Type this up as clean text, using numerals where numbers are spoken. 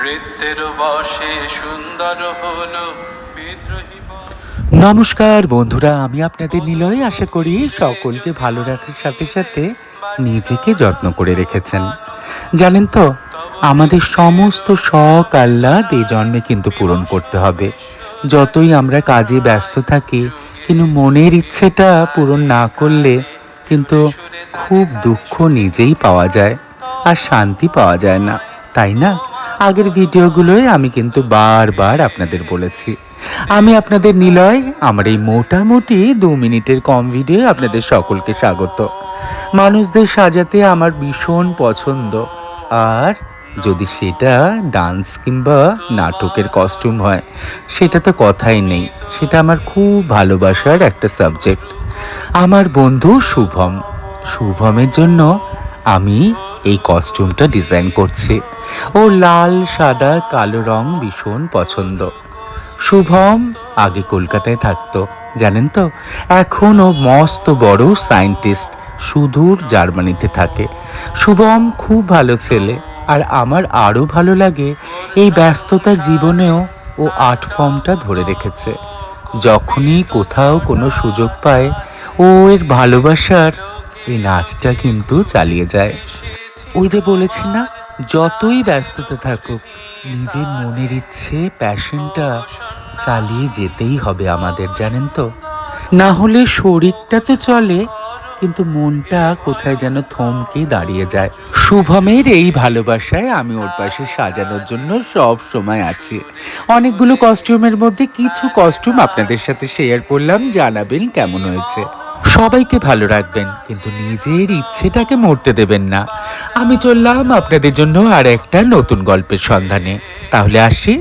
বৃত্তের বসে সুন্দর হলো বিদ্রোহী। নমস্কার বন্ধুরা, আমি আপনাদের নিলয়। আশা করি সকলকে ভালো রাখার সাথে সাথে নিজেকে যত্ন করে রেখেছেন। জানেন তো, আমাদের সমস্ত শখ আহ্লাদ এই জন্মে কিন্তু পূরণ করতে হবে। যতই আমরা কাজে ব্যস্ত থাকি, কিন্তু মনের ইচ্ছেটা পূরণ না করলে কিন্তু খুব দুঃখ নিজেই পাওয়া যায়, আর শান্তি পাওয়া যায় না, তাই না? আগের ভিডিওগুলোয় আমি কিন্তু বারবার আপনাদের বলেছি, আমি আপনাদের নিলয়। আমার এই মোটামুটি 2 মিনিটের কম ভিডিও আপনাদের সকলকে স্বাগত। মানুষদের সাজাতে আমার ভীষণ পছন্দ, আর যদি সেটা ডান্স কিংবা নাটকের কস্টিউম হয়, সেটা তো কথাই নেই। সেটা আমার খুব ভালোবাসার একটা সাবজেক্ট। আমার বন্ধু শুভমের জন্য আমি এই কস্টিউমটা ডিজাইন করছি। ও লাল সাদা কালো রং ভীষণ পছন্দ। শুভম আগে কলকাতায় থাকতো, জানেন তো। এখন ও মস্ত বড় সায়েন্টিস্ট, সুদূর জার্মানিতে থাকে। শুভম খুব ভালো ছেলে, আর আমার আরও ভালো লাগে এই ব্যস্ততার জীবনেও ও আর্ট ফর্মটা ধরে রেখেছে। যখনই কোথাও কোনো সুযোগ পায়, ও এর ভালোবাসার এই নাচটা কিন্তু চালিয়ে যায়। ওই যে বলেছি না, যতই ব্যস্ততা থাকুক, নিজের মনের ইচ্ছে প্যাশনটা চালিয়ে যেতেই হবে আমাদের, জানেন তো। না হলে শরীরটা তো চলে, কিন্তু মনটা কোথায় যেন থমকে দাঁড়িয়ে যায়। শুভমের এই ভালোবাসায় আমি ওর পাশে সাজানোর জন্য সব সময় আছি। অনেকগুলো কস্টিউমের মধ্যে কিছু কস্টিউম আপনাদের সাথে শেয়ার করলাম, জানাবেন কেমন হয়েছে। সবাইকে ভালো রাখবেন, কিন্তু নিজের ইচ্ছেটাকে মরতে দেবেন না। আমি চললাম আপনাদের জন্য আর একটা নতুন গল্পের সন্ধানে। তাহলে আসি।